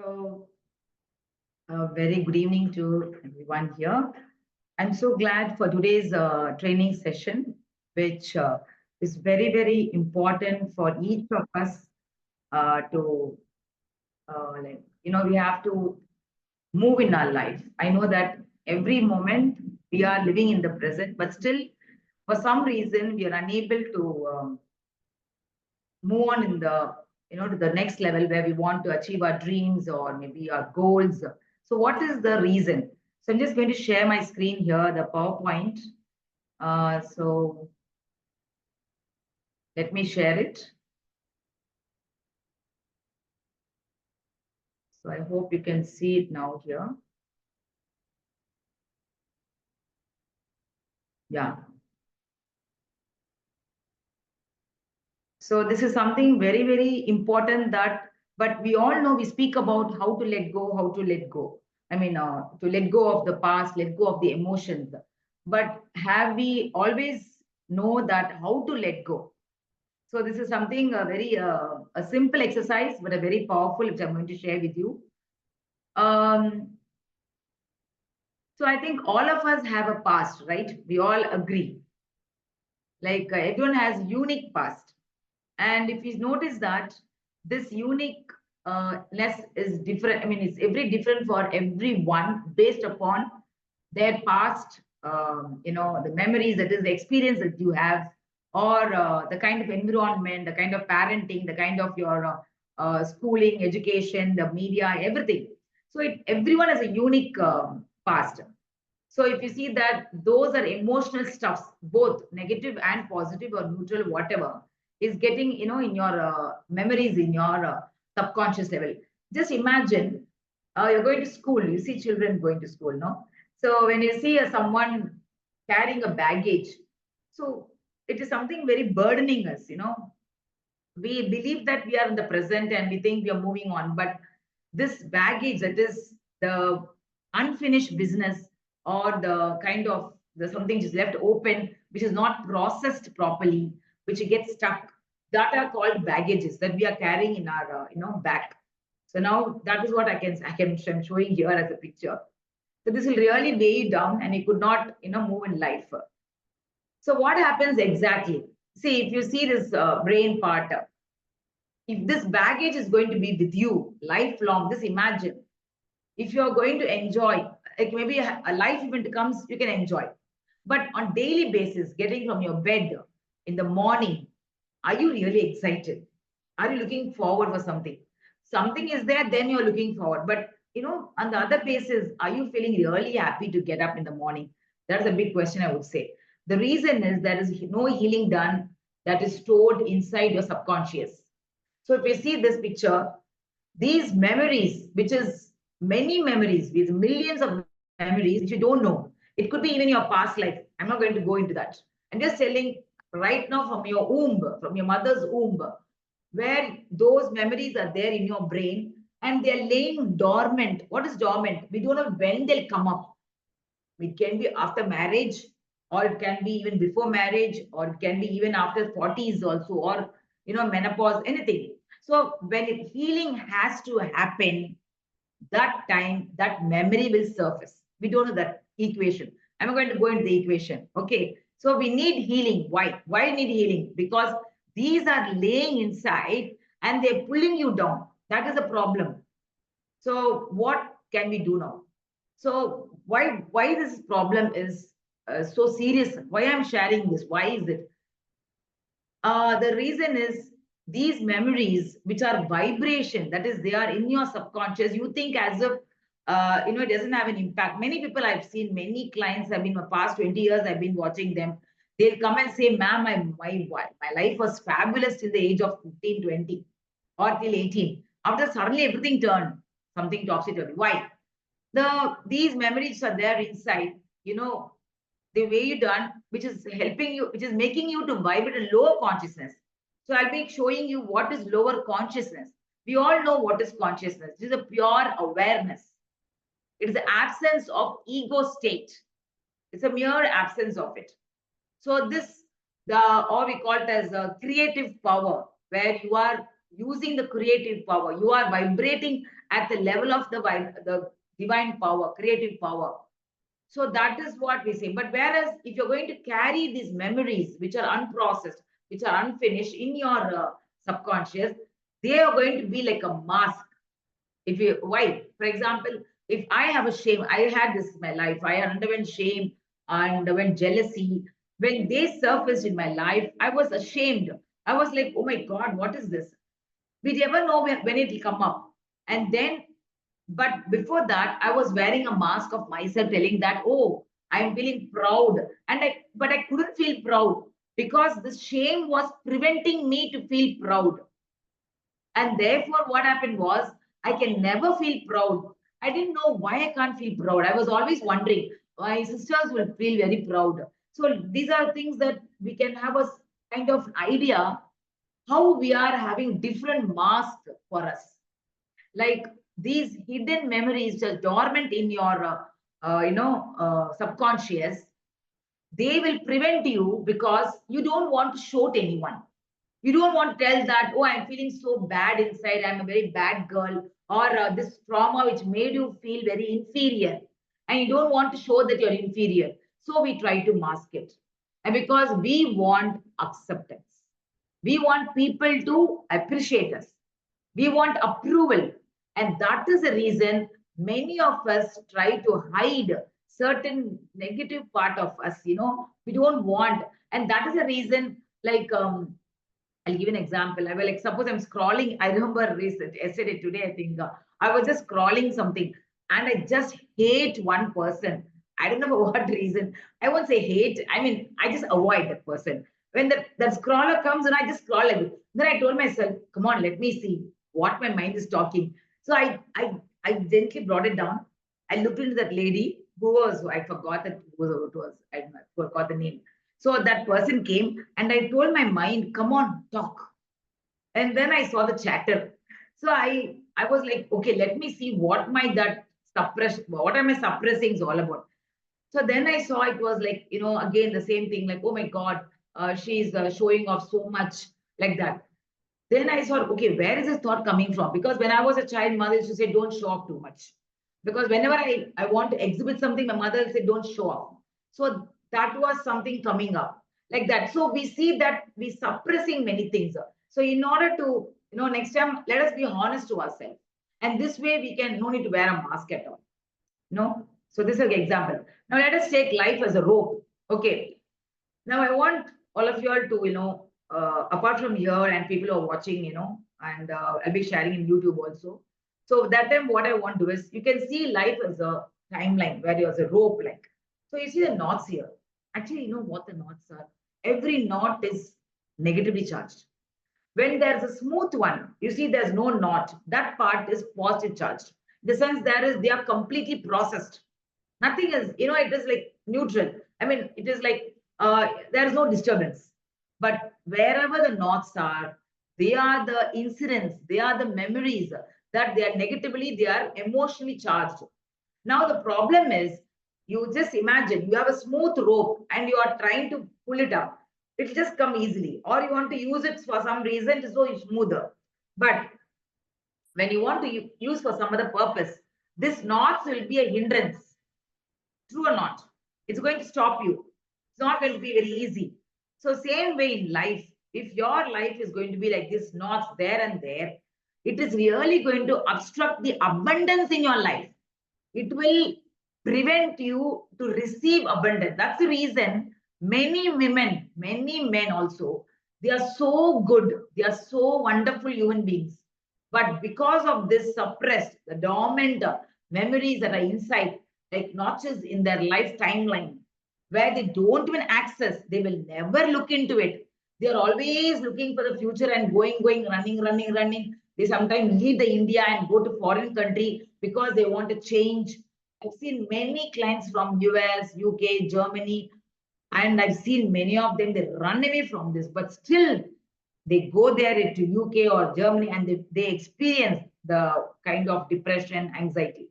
So, very good evening to everyone here. I'm so glad for today's training session, which is very, very important for each of us to, we have to move in our life. I know that every moment we are living in the present, but still, for some reason, we are unable to move on in the to the next level where we want to achieve our dreams or maybe our goals. So what is the reason? So I'm just going to share my screen here, the PowerPoint. So let me share it. So I hope you can see it now here. Yeah. So this is something very, very important that, but we all know we speak about how to let go, how to let go. I mean, to let go of the past, let go of the emotions. But have we always know that how to let go? So this is something very a simple exercise, but a very powerful, which I'm going to share with you. So I think all of us have a past, right? We all agree. Like everyone has unique past. And if you notice that this uniqueness is different, I mean, it's every different for everyone based upon their past, the memories, that is the experience that you have, or the kind of environment, the kind of parenting, the kind of your schooling, education, the media, everything. So everyone has a unique past. So if you see that those are emotional stuffs, both negative and positive or neutral, whatever is getting, in your memories, in your subconscious level. Just imagine you're going to school. You see children going to school, no? So when you see someone carrying a baggage, so it is something very burdening us. We believe that we are in the present and we think we are moving on, but this baggage, that is the unfinished business, or the kind of the something is left open which is not processed properly, which gets stuck, that are called baggages that we are carrying in our back. So now that is what I'm showing here as a picture. So this will really weigh you down and you could not move in life. So what happens exactly? See, if you see this brain part, if this baggage is going to be with you lifelong, just imagine if you're going to enjoy, like maybe a life event comes, you can enjoy. But on daily basis, getting from your bed in the morning, are you really excited? Are you looking forward for something? Something is there, then you're looking forward. But on the other basis, are you feeling really happy to get up in the morning? That's a big question, I would say. The reason is there is no healing done that is stored inside your subconscious. So if you see this picture, these memories, which is many memories, with millions of memories, which you don't know. It could be even your past life. I'm not going to go into that. I'm just telling right now from your womb, from your mother's womb, where those memories are there in your brain and they're laying dormant. What is dormant? We don't know when they'll come up. It can be after marriage, or it can be even before marriage, or it can be even after 40s also, or menopause, anything. So when healing has to happen, that time that memory will surface. We don't know that equation. I'm going to go into the equation. Okay. So we need healing. Why we need healing? Because these are laying inside and they're pulling you down. That is the problem. So what can we do now? So why this problem is so serious? Why I'm sharing this? Why is it? The reason is these memories, which are vibration, that is, they are in your subconscious. You think as if it doesn't have an impact. Many people I've seen, many clients have been, my past 20 years, I've been watching them. They'll come and say, ma'am, my life was fabulous till the age of 15, 20, or till 18. After suddenly everything turned something topsy-turvy. Why? These memories are there inside, the way you done, which is helping you, which is making you to vibrate a lower consciousness. So I'll be showing you what is lower consciousness. We all know what is consciousness. It is a pure awareness. It is the absence of ego state. It's a mere absence of it. So this, or we call it as a creative power, where you are using the creative power. You are vibrating at the level of the divine power, creative power. So that is what we say. But whereas if you're going to carry these memories which are unprocessed, which are unfinished in your subconscious, they are going to be like a mask. If you why, for example, if I have a shame, I had this in my life. I underwent shame, I underwent jealousy. When they surfaced in my life, I was ashamed. I was like, oh my God, what is this? We never know when it will come up. And then, but before that, I was wearing a mask of myself, telling that, oh, I'm feeling proud. But I couldn't feel proud because the shame was preventing me to feel proud. And therefore, what happened was, I can never feel proud. I didn't know why I can't feel proud. I was always wondering why sisters will feel very proud. So these are things that we can have a kind of idea how we are having different masks for us. Like these hidden memories just dormant in your, subconscious, they will prevent you because you don't want to show to anyone. You don't want to tell that, oh, I'm feeling so bad inside, I'm a very bad girl, or this trauma which made you feel very inferior. And you don't want to show that you're inferior. So we try to mask it. And because we want acceptance, we want people to appreciate us, we want approval. And that is the reason many of us try to hide certain negative part of us, we don't want. And that is the reason, like, I'll give an example. I will, like, suppose I'm scrolling. I remember yesterday, today, I think I was just scrolling something and I just hate one person. I don't know for what reason. I won't say hate. I mean, I just avoid that person. When that scroller comes and I just scroll like this. Then I told myself, come on, let me see what my mind is talking. So I gently brought it down. I looked into that lady who was, I forgot that who it was. I forgot the name. So that person came and I told my mind, come on, talk. And then I saw the chatter. So I was like, okay, let me see what my that suppress, what am I suppressing is all about. So then I saw it was like, again the same thing, like, oh my God, she's showing off so much, like that. Then I thought, okay, where is this thought coming from? Because when I was a child, mother used to say, don't show off too much. Because whenever I want to exhibit something, my mother will say, don't show off. So that was something coming up like that. So we see that we suppressing many things. So in order to, next time, let us be honest to ourselves. And this way we can no need to wear a mask at all. No. So this is an example. Now let us take life as a rope. Okay. Now, I want all of you all to, apart from here and people who are watching, and I'll be sharing in YouTube also. So that time, what I want to do is you can see life as a timeline where there's a rope like. So you see the knots here. Actually, you know what the knots are? Every knot is negatively charged. When there's a smooth one, you see there's no knot. That part is positive charged. In the sense they are completely processed. Nothing is, it is like neutral. I mean, it is like there is no disturbance. But wherever the knots are, they are the incidents, they are the memories that they are negatively, they are emotionally charged. Now the problem is, you just imagine you have a smooth rope and you are trying to pull it up. It'll just come easily, or you want to use it for some reason so it's smoother. But when you want to use for some other purpose, this knots will be a hindrance. True or not? It's going to stop you. It's not going to be very easy. So, same way in life, if your life is going to be like this, not there and there, it is really going to obstruct the abundance in your life. It will prevent you to receive abundance. That's the reason many women, many men also, they are so good, they are so wonderful human beings. But because of this suppressed, the dormant memories that are inside, like notches in their life timeline, where they don't even access, they will never look into it. They are always looking for the future and going, running. They sometimes leave the India and go to foreign country because they want to change. I've seen many clients from US, UK, Germany, and I've seen many of them, they run away from this, but still they go there into UK or Germany and they experience the kind of depression, anxiety.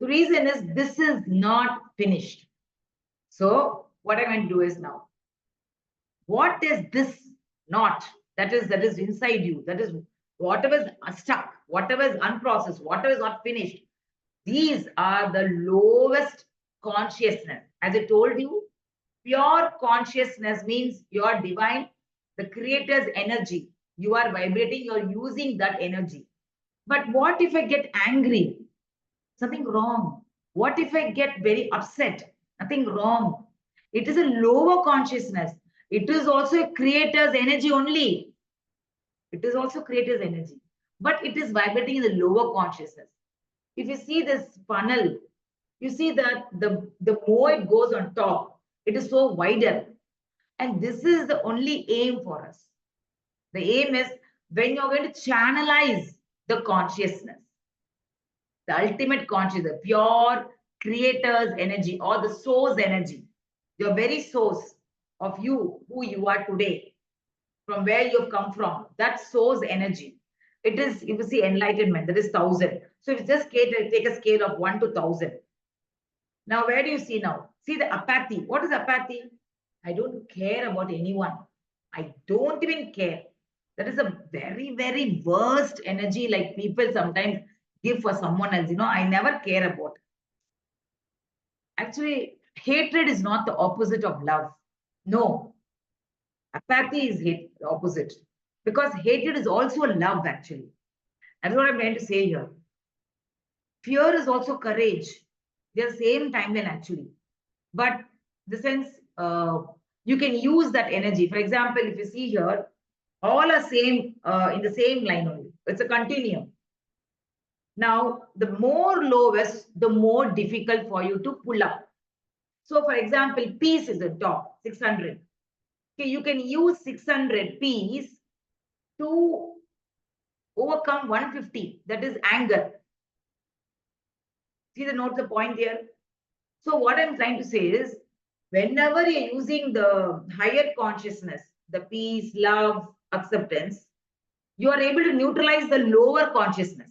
The reason is this is not finished. So what I'm going to do is now, what is this knot that is inside you? That is whatever is stuck, whatever is unprocessed, whatever is not finished, these are the lowest consciousness. As I told you, pure consciousness means your divine, the creator's energy. You are vibrating, you're using that energy. But what if I get angry? Something wrong. What if I get very upset? Nothing wrong. It is a lower consciousness. It is also a creator's energy only. It is also creator's energy. But it is vibrating in the lower consciousness. If you see this funnel, you see that the more it goes on top, it is so wider. And this is the only aim for us. The aim is when you're going to channelize the consciousness, the ultimate consciousness, pure creator's energy or the source energy, your very source of you, who you are today, from where you've come from, that source energy. It is, if you see enlightenment, that is 1,000. So if you just take a scale of 1 to 1,000. Now, where do you see now? See the apathy. What is apathy? I don't care about anyone. I don't even care. That is a very, very worst energy like people sometimes give for someone else. I never care about. Actually, hatred is not the opposite of love. No, apathy is hate, the opposite. Because hatred is also a love, actually. That's what I'm trying to say here. Fear is also courage. They're same timeline, actually. But the sense you can use that energy. For example, if you see here, all are same in the same line only. It's a continuum. Now, the more lowest, the more difficult for you to pull up. So, for example, peace is the top, 600. Okay, you can use 600 peace to overcome 150, that is anger. See the note, the point here. So, what I'm trying to say is, whenever you're using the higher consciousness, the peace, love, acceptance, you are able to neutralize the lower consciousness.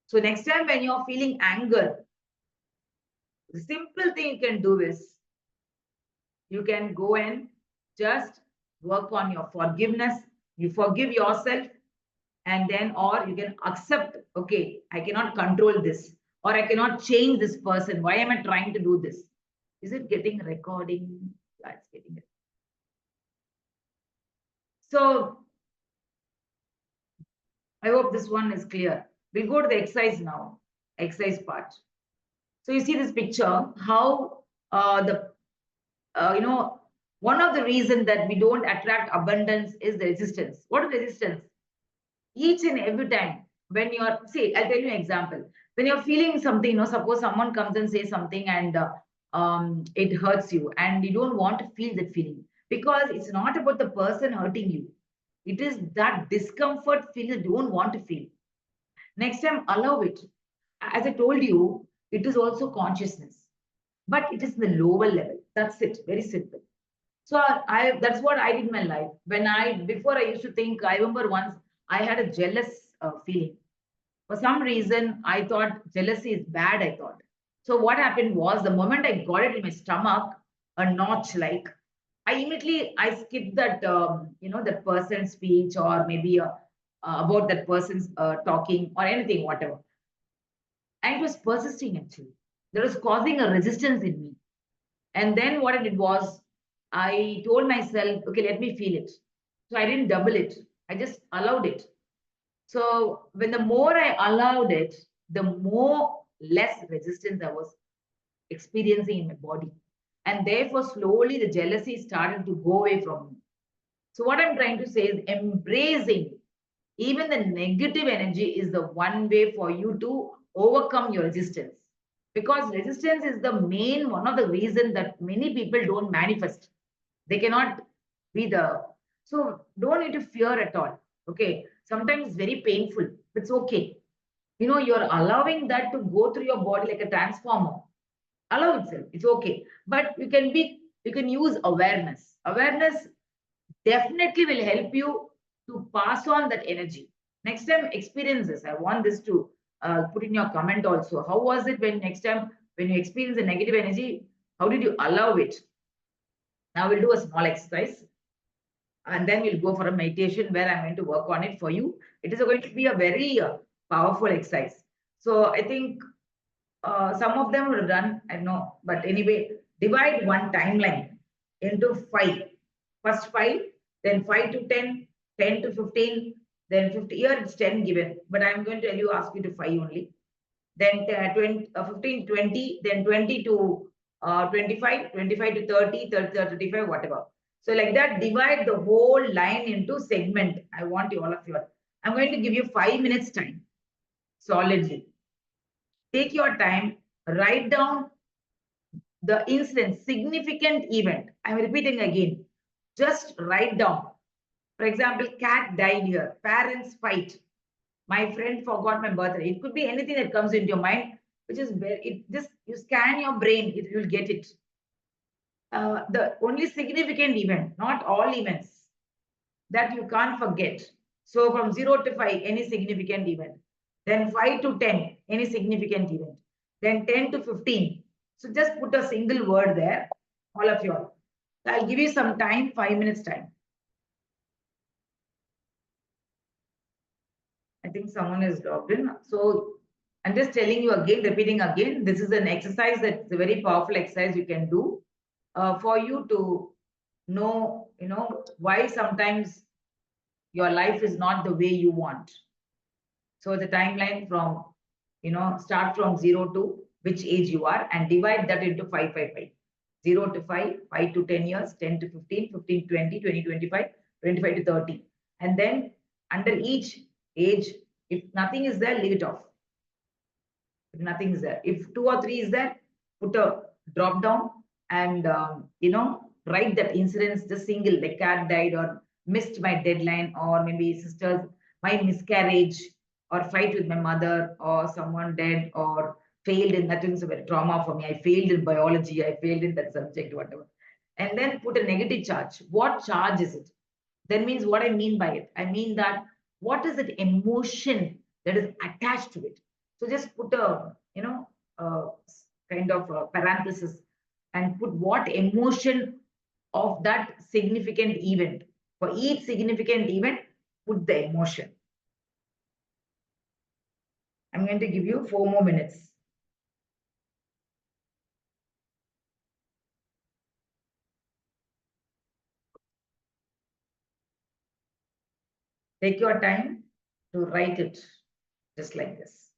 So next time when you're feeling anger, the simple thing you can do is you can go and just work on your forgiveness. You forgive yourself, and then, or you can accept, okay, I cannot control this, or I cannot change this person. Why am I trying to do this? Is it getting recording? Yeah, it's getting it. So I hope this one is clear. We'll go to the exercise now, exercise part. So you see this picture, how one of the reasons that we don't attract abundance is the resistance. What is resistance? Each and every time when you're, see, I'll tell you an example. When you're feeling something, suppose someone comes and says something and it hurts you and you don't want to feel that feeling because it's not about the person hurting you. It is that discomfort feeling you don't want to feel. Next time, allow it. As I told you, it is also consciousness, but it is the lower level. That's it. Very simple. So I that's what I did in my life. When before I used to think, I remember once I had a jealous feeling. For some reason, I thought jealousy is bad, I thought. So what happened was the moment I got it in my stomach, a notch like, I skipped that, that person's speech or maybe about that person's talking or anything, whatever. And it was persisting actually. That was causing a resistance in me. And then what I did was, I told myself, okay, let me feel it. So I didn't double it. I just allowed it. So when the more I allowed it, the more less resistance I was experiencing in my body. And therefore, slowly the jealousy started to go away from me. So what I'm trying to say is embracing even the negative energy is the one way for you to overcome your resistance. Because resistance is the main one of the reasons that many people don't manifest. They cannot be the, so don't need to fear at all. Okay. Sometimes it's very painful. It's okay. You're allowing that to go through your body like a transformer. Allow itself. It's okay. But you can use awareness. Awareness definitely will help you to pass on that energy. Next time, experience this. I want this to put in your comment also. How was it when next time when you experience a negative energy? How did you allow it? Now we'll do a small exercise. And then we'll go for a meditation where I'm going to work on it for you. It is going to be a very powerful exercise. So I think some of them were done, I know, but anyway, divide one timeline into five. First five, then 5 to 10, 10 to 15, then 50. Here it's 10 given, but I'm going to tell you, ask you to five only. Then 20, 15 to 20, then 20 to 25, 25 to 30, 30 to 35, whatever. So like that, divide the whole line into segment. I want you all of you. I'm going to give you 5 minutes time solidly. Take your time, write down the incident, significant event. I'm repeating again. Just write down. For example, cat died here, parents fight, my friend forgot my birthday. It could be anything that comes into your mind, which is very, it just, you scan your brain, it you'll get it. The only significant event, not all events, that you can't forget. So from 0 to 5, any significant event. Then 5 to 10, any significant event. Then 10 to 15. So just put a single word there, all of you all. I'll give you some time, 5 minutes time. I think someone is logged in. So I'm just telling you again, repeating again, this is an exercise that's a very powerful exercise you can do for you to know, why sometimes your life is not the way you want. So the timeline from, start from 0 to which age you are and divide that into 5, 5, 5. 0 to 5, 5 to 10 years, 10 to 15, 15 to 20, 20, 25, 25 to 30. And then under each age, if nothing is there, leave it off. If nothing is there, if two or three is there, put a drop down and write that incidents, the single, the cat died or missed my deadline, or maybe sisters, my miscarriage, or fight with my mother, or someone dead, or failed in that is a very trauma for me. I failed in biology, I failed in that subject, whatever. And then put a negative charge. What charge is it? That means what I mean by it. I mean that what is that emotion that is attached to it? So just put a, uh, kind of a parenthesis and put what emotion of that significant event. For each significant event, put the emotion. I'm going to give you 4 more minutes. Take your time to write it just like this.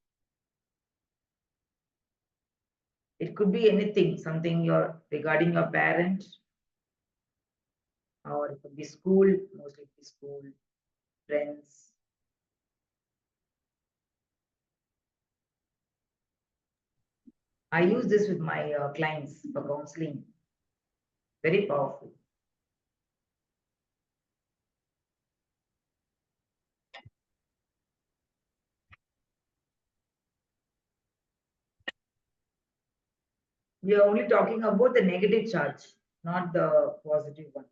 It could be anything, something your regarding your parent, or it could be school, mostly school, friends. I use this with my clients for counseling. Very powerful. We are only talking about the negative charge, not the positive one.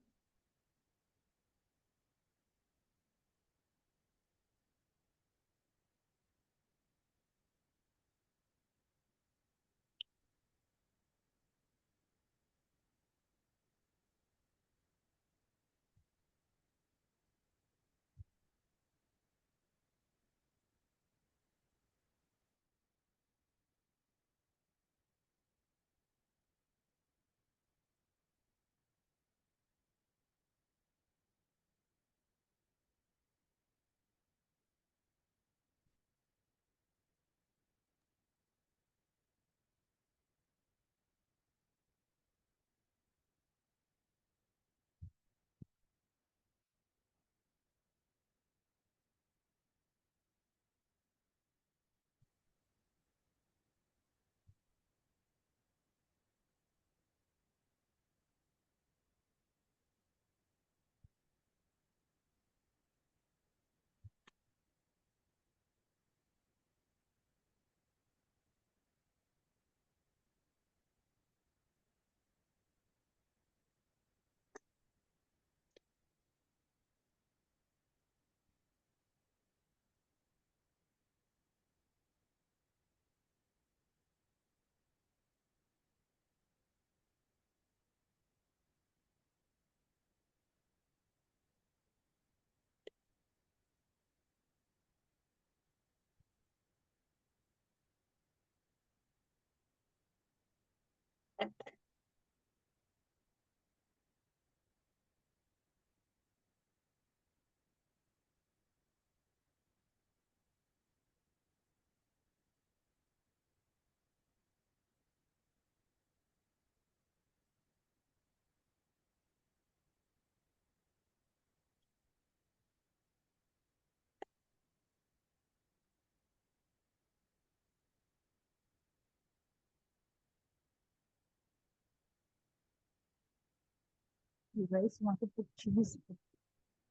You guys want to put cheese?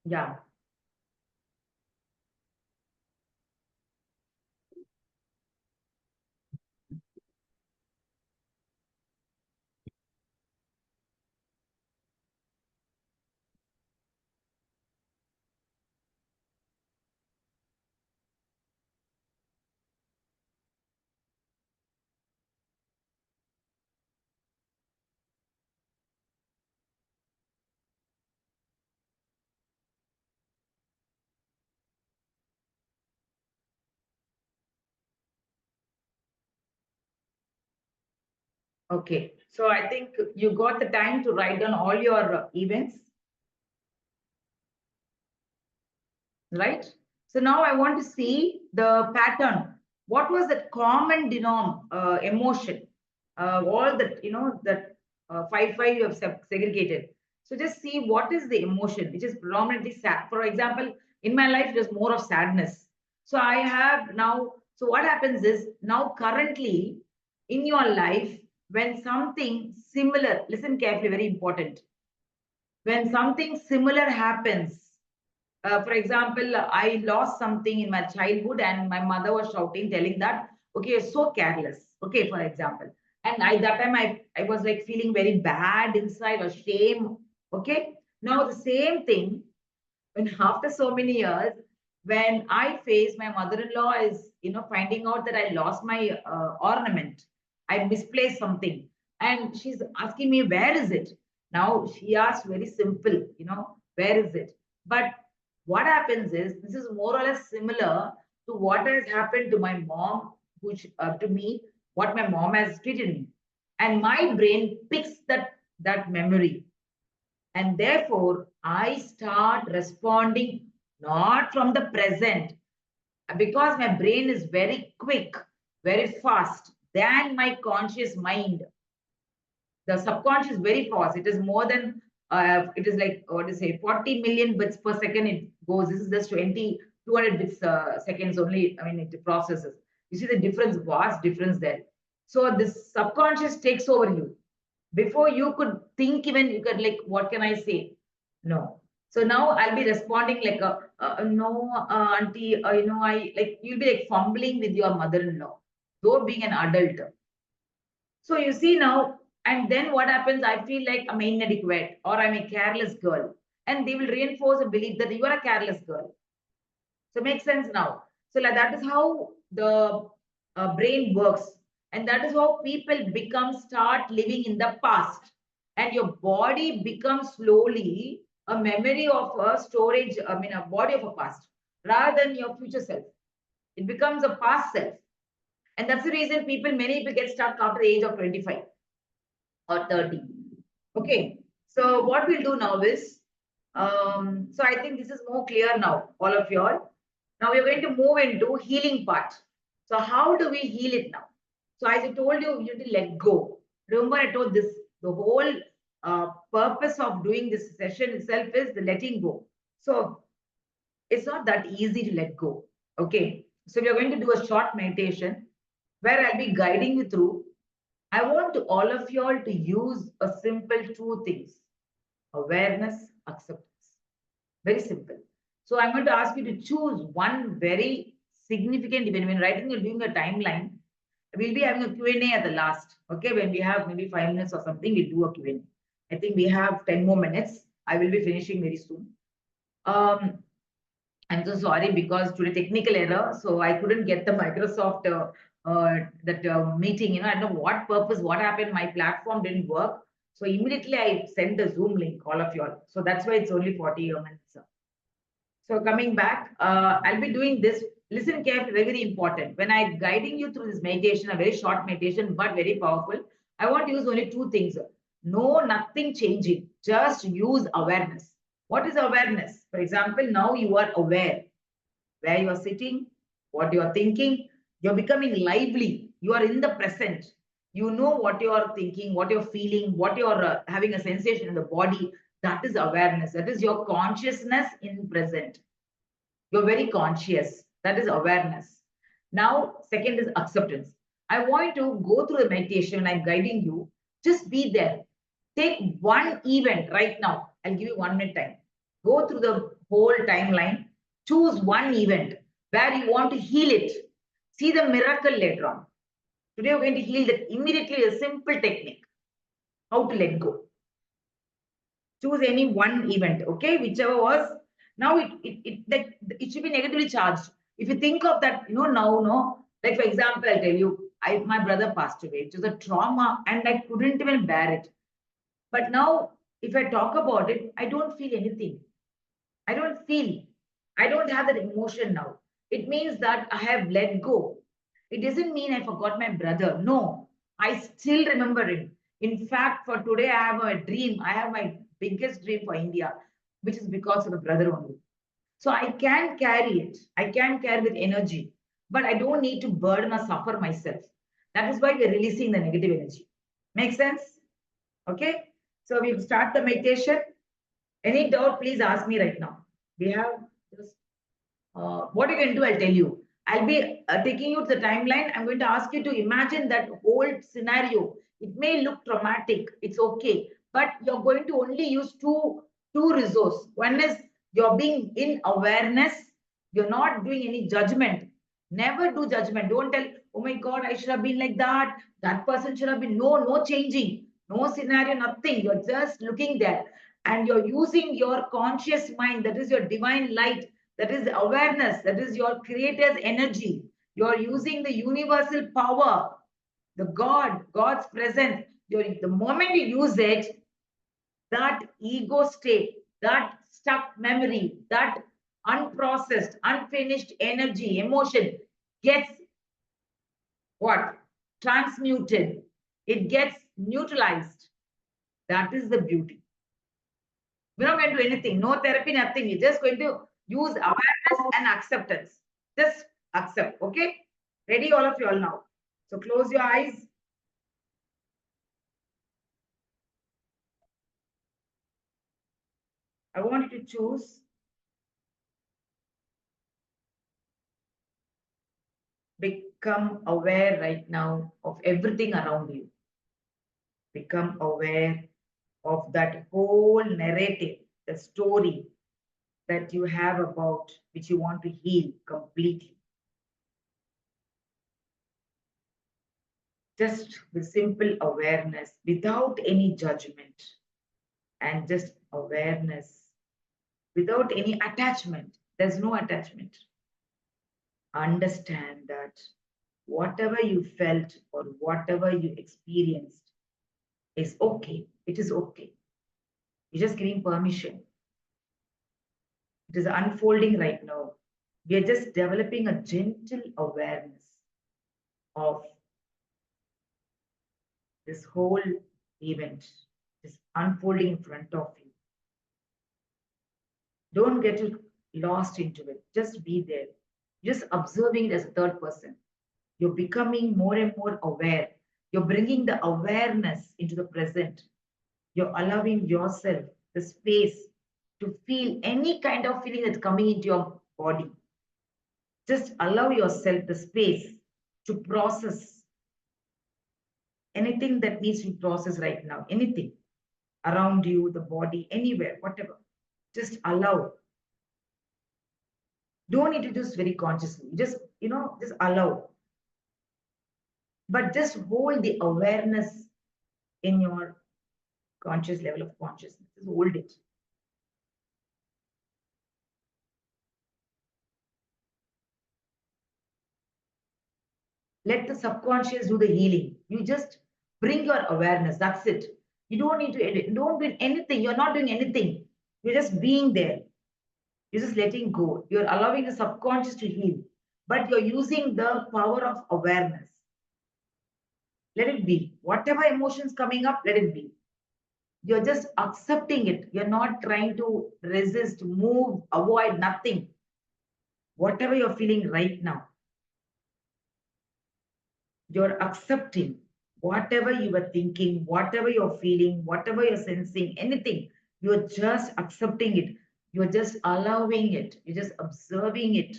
Yeah. Okay. So I think you got the time to write down all your events, right? So now I want to see the pattern. What was that common emotion? All that, that five you have segregated. So just see what is the emotion, which is predominantly sad. For example, in my life, there's more of sadness. So I have now, so what happens is now currently in your life, when something similar, listen carefully, very important. When something similar happens, for example, I lost something in my childhood, and my mother was shouting, telling that, okay, you're so careless. Okay, for example. And I that time I was like feeling very bad inside or shame. Okay. Now the same thing when after so many years, when I face my mother-in-law is, finding out that I lost my ornament, I misplaced something, and she's asking me, where is it? Now she asked very simple, where is it? But what happens is this is more or less similar to what has happened to my mom, which to me, what my mom has treated me, and my brain picks that memory, and therefore, I start responding not from the present because my brain is very quick, very fast than my conscious mind. The subconscious is very fast. It is more than, it is like, what to say, 40 million bits per second it goes. This is just 200 bits seconds only. I mean, it processes. You see the difference, vast difference there. So this subconscious takes over you before you could think, even you could like, what can I say? No. So now I'll be responding like no, auntie, I like, you'll be like fumbling with your mother-in-law, though being an adult. So you see now, and then what happens? I feel like I'm inadequate or I'm a careless girl. And they will reinforce a belief that you are a careless girl. So makes sense now. So like that is how the brain works, and that is how people become start living in the past, and your body becomes slowly a memory of a storage. I mean, a body of a past rather than your future self. It becomes a past self, and that's the reason many people get stuck after the age of 25 or 30. Okay. So what we'll do now is, so I think this is more clear now, all of y'all. Now we're going to move into healing part. So how do we heal it now? So as I told you, you need to let go. Remember, I told this, the whole purpose of doing this session itself is the letting go. So it's not that easy to let go. Okay. So we are going to do a short meditation where I'll be guiding you through. I want to all of you all to use a simple two things: awareness, acceptance. Very simple. So I'm going to ask you to choose one very significant event. When writing, you're doing a timeline. We'll be having a Q&A at the last. Okay, when we have maybe 5 minutes or something, we'll do a Q&A. I think we have 10 more minutes. I will be finishing very soon. Um, I'm so sorry because today technical error, so I couldn't get the Microsoft that meeting. I don't know what purpose, what happened. My platform didn't work, so immediately I sent the Zoom link, all of you all. So that's why it's only 40 minutes. So coming back, I'll be doing this. Listen carefully, very, very important. When I'm guiding you through this meditation, a very short meditation, but very powerful. I want to use only two things. No, nothing changing. Just use awareness. What is awareness? For example, now you are aware where you are sitting, what you are thinking. You're becoming lively. You are in the present. You know what you are thinking, what you're feeling, what you're having a sensation in the body. That is awareness. That is your consciousness in present. You're very conscious. That is awareness. Now, second is acceptance. I want you to go through the meditation. I'm guiding you. Just be there. Take one event right now. I'll give you 1 minute time. Go through the whole timeline. Choose one event where you want to heal it. See the miracle later on. Today, we're going to heal that immediately. A simple technique. How to let go. Choose any one event, okay, whichever was. Now it should be negatively charged. If you think of that, now, no, like for example, I'll tell you, my brother passed away. It was a trauma and I couldn't even bear it. But now, if I talk about it, I don't feel anything. I don't feel, I don't have that emotion now. It means that I have let go. It doesn't mean I forgot my brother. No, I still remember him. In fact, for today, I have a dream. I have my biggest dream for India, which is because of the brother only. So I can carry it. I can carry that energy, but I don't need to burden or suffer myself. That is why we're releasing the negative energy. Make sense? Okay. So we'll start the meditation. Any doubt, please ask me right now. We have just what you can do, I'll tell you. I'll be taking you to the timeline. I'm going to ask you to imagine that whole scenario. It may look traumatic, it's okay, but you're going to only use two resources. One is you're being in awareness, you're not doing any judgment. Never do judgment. Don't tell, oh my God, I should have been like that. That person should have been. No, no changing, no scenario, nothing. You're just looking there and you're using your conscious mind, that is your divine light, that is awareness, that is your creator's energy. You're using the universal power, the God's presence. The moment you use it, that ego state, that stuck memory, that unprocessed, unfinished energy, emotion gets what? Transmuted. It gets neutralized. That is the beauty. We're not going to do anything, no therapy, nothing. We're just going to use awareness and acceptance. Just accept, okay? Ready, all of you all now. So close your eyes. I want you to choose become aware right now of everything around you. Become aware of that whole narrative, the story that you have about which you want to heal completely. Just with simple awareness without any judgment and just awareness without any attachment. There's no attachment. Understand that whatever you felt or whatever you experienced is okay. It is okay. You're just giving permission. It is unfolding right now. We are just developing a gentle awareness of this whole event, is unfolding in front of you. Don't get lost into it. Just be there. Just observing it as a third person. You're becoming more and more aware. You're bringing the awareness into the present. You're allowing yourself the space to feel any kind of feeling that's coming into your body. Just allow yourself the space to process anything that needs to be processed right now, anything around you, the body, anywhere, whatever. Just allow. Don't need to do this very consciously. Just allow. But just hold the awareness in your conscious level of consciousness. Just hold it. Let the subconscious do the healing. You just bring your awareness. That's it. You don't need to edit. Don't do anything. You're not doing anything. You're just being there. You're just letting go. You're allowing the subconscious to heal. But you're using the power of awareness. Let it be. Whatever emotions coming up, let it be. You're just accepting it. You're not trying to resist, move, avoid, nothing. Whatever you're feeling right now, you're accepting whatever you were thinking, whatever you're feeling, whatever you're sensing, anything. You're just accepting it. You're just allowing it. You're just observing it.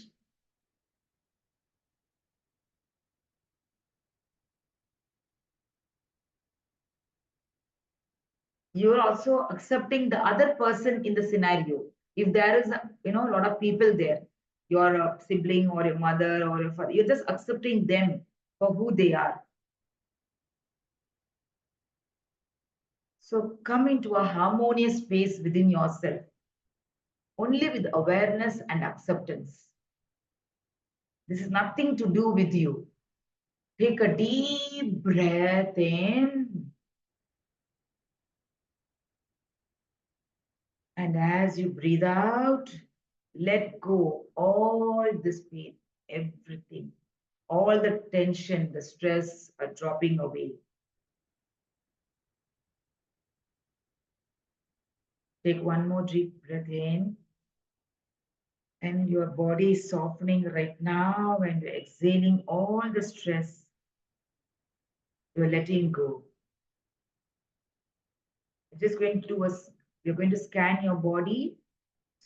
You're also accepting the other person in the scenario. If there is a lot of people there, your sibling or your mother or your father, you're just accepting them for who they are. So come into a harmonious space within yourself, only with awareness and acceptance. This is nothing to do with you. Take a deep breath in, and as you breathe out, let go all this pain, everything, all the tension, the stress are dropping away. Take one more deep breath in, and your body is softening right now, and you're exhaling all the stress. You're letting go. You're just going to do a, you're going to scan your body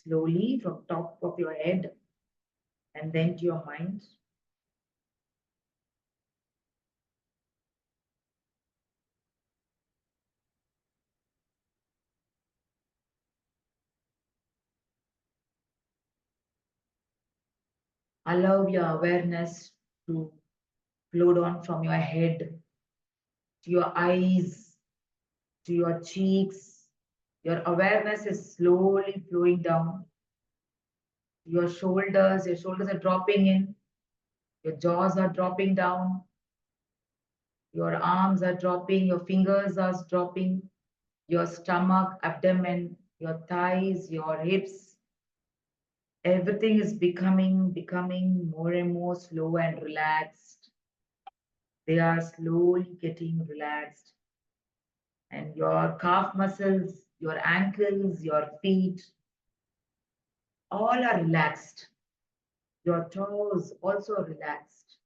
slowly from top of your head and then to your mind. Allow your awareness to flow down from your head to your eyes, to your cheeks. Your awareness is slowly flowing down. Your shoulders are dropping in, your jaws are dropping down, your arms are dropping, your fingers are dropping, your stomach, abdomen, your thighs, your hips. Everything is becoming more and more slow and relaxed. They are slowly getting relaxed. And your calf muscles, your ankles, your feet, all are relaxed. Your toes also relaxed.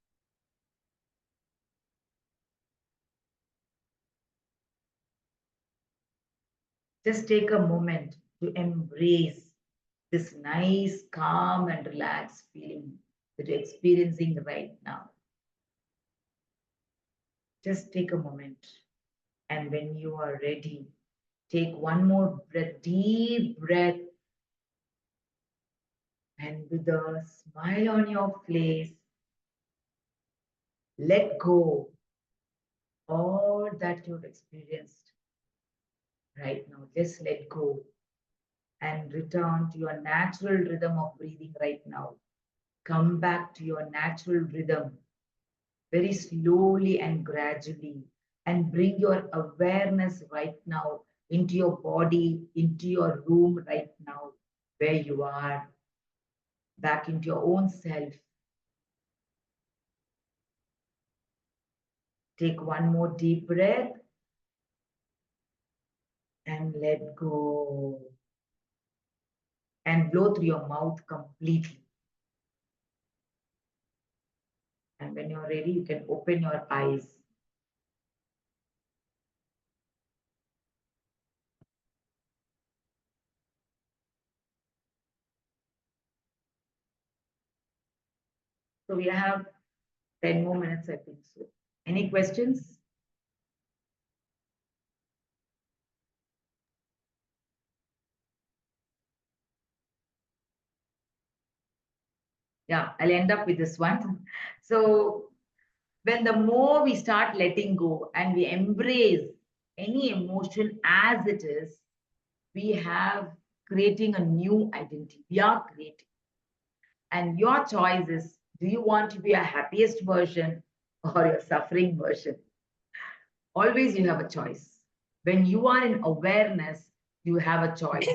Just take a moment to embrace this nice, calm, and relaxed feeling that you're experiencing right now. Just take a moment. And when you are ready, take one more breath, deep breath, and with a smile on your face, let go all that you've experienced right now. Just let go and return to your natural rhythm of breathing right now. Come back to your natural rhythm very slowly and gradually, and bring your awareness right now into your body, into your room right now, where you are, back into your own self. Take one more deep breath and let go, and blow through your mouth completely. And when you're ready, you can open your eyes. So we have 10 more minutes, I think so. Any questions? Yeah, I'll end up with this one. So when the more we start letting go and we embrace any emotion as it is, we have creating a new identity. We are creating. And your choice is, do you want to be a happiest version or your suffering version? Always you have a choice. When you are in awareness, you have a choice.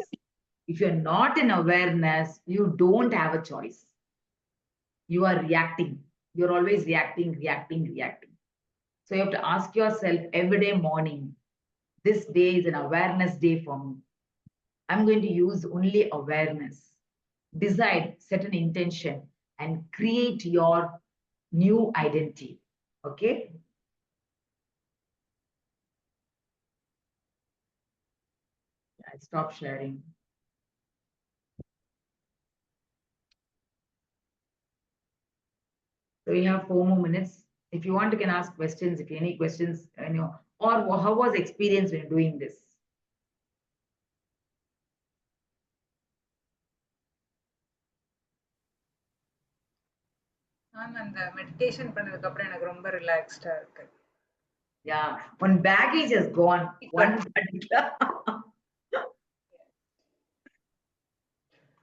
If you're not in awareness, you don't have a choice. You are reacting. You're always reacting, reacting, reacting. So you have to ask yourself every day morning, this day is an awareness day for me. I'm going to use only awareness. Decide, set an intention, and create your new identity. Okay? I'll stop sharing. So we have 4 more minutes. If you want, you can ask questions. If you any questions, or how was experience when doing this? Ma'am அந்த meditation பண்ணதுக்கு அப்புறம் எனக்கு ரொம்ப ரிலாக்ஸ்டா இருக்கு. Yeah, one baggage has gone. One particular.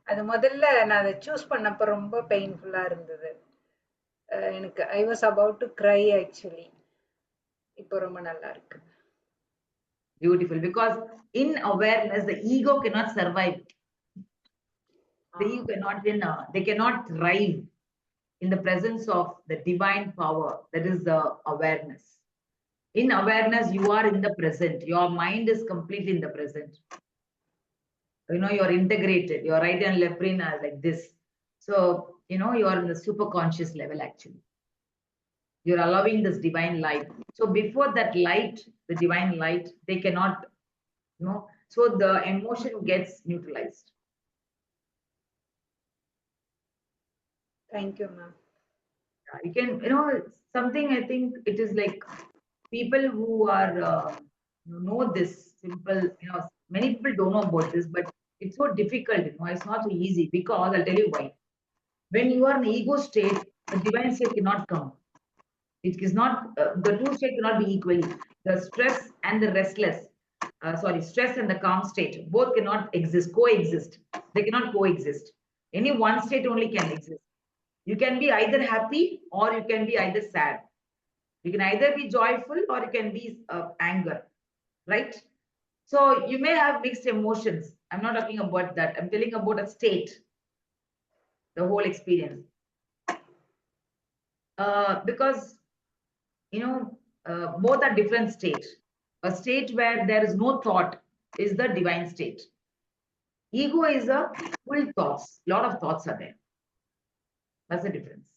அது முதல்ல நான் அதை சூஸ் பண்ணப்ப ரொம்ப பெயின்ஃபுல்லா இருந்தது. எனக்கு I was about to cry actually. இப்போ ரொம்ப நல்லா இருக்கு. Beautiful, because in awareness, the ego cannot survive. The ego cannot they cannot thrive in the presence of the divine power, that is the awareness. In awareness, you are in the present. Your mind is completely in the present. You're integrated. Your right and left brain are like this. So, you're in the super conscious level actually. You're allowing this divine light. So before that light, the divine light, they cannot, so the emotion gets neutralized. Thank you ma'am. You can, something I think it is like people who are, know this simple, many people don't know about this, but it's so difficult, it's not so easy because I'll tell you why. When you are in ego state, the divine state cannot come. It is not, the two state cannot be equally. The stress and the restless, stress and the calm state, both cannot coexist. They cannot coexist. Any one state only can exist. You can be either happy or you can be either sad. You can either be joyful or you can be anger, right? So you may have mixed emotions. I'm not talking about that. I'm telling about a state, the whole experience. Because both are different state. A state where there is no thought is the divine state. Ego is a full thoughts. Lot of thoughts are there. That's the difference.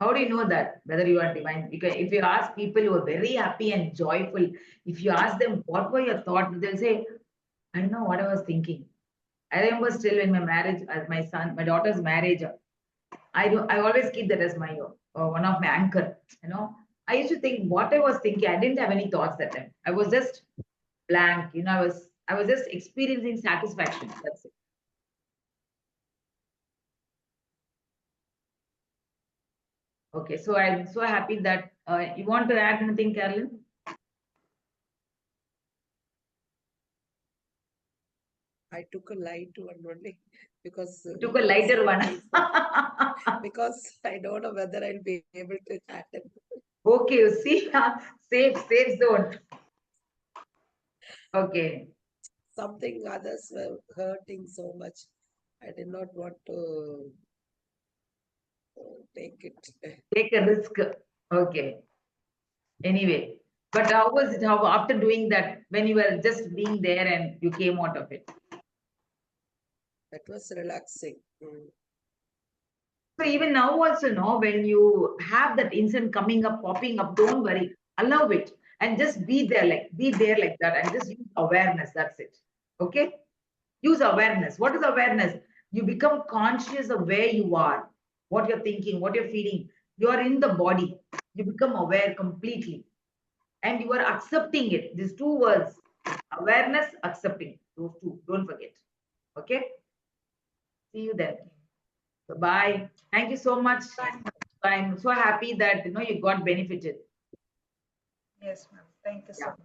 How do you know that whether you are divine? Because if you ask people who are very happy and joyful, if you ask them what were your thoughts, they'll say, I don't know what I was thinking. I remember still in my marriage, as my daughter's marriage, I always keep that as my one of my anchor. I used to think what I was thinking. I didn't have any thoughts that time. I was just blank. I was just experiencing satisfaction. That's it. Okay, so I'm so happy that you want to add anything, Carolyn? I took a light one only because You took a lighter one. because I don't know whether I'll be able to handle. Okay, you see, safe zone. Okay. Something others were hurting so much. I did not want to take it. Take a risk. Okay. Anyway, but how was it? How after doing that, when you were just being there and you came out of it? That was relaxing. So even now also, no, when you have that incident coming up, popping up, don't worry, allow it and just be there like that and just use awareness. That's it. Okay? Use awareness. What is awareness? You become conscious of where you are, what you're thinking, what you're feeling. You are in the body. You become aware completely. And you are accepting it. These two words, awareness, accepting. Those two. Don't forget. Okay? See you then. Bye. Thank you so much. I'm so happy that you got benefited. Yes, ma'am. Thank you so Yeah. much.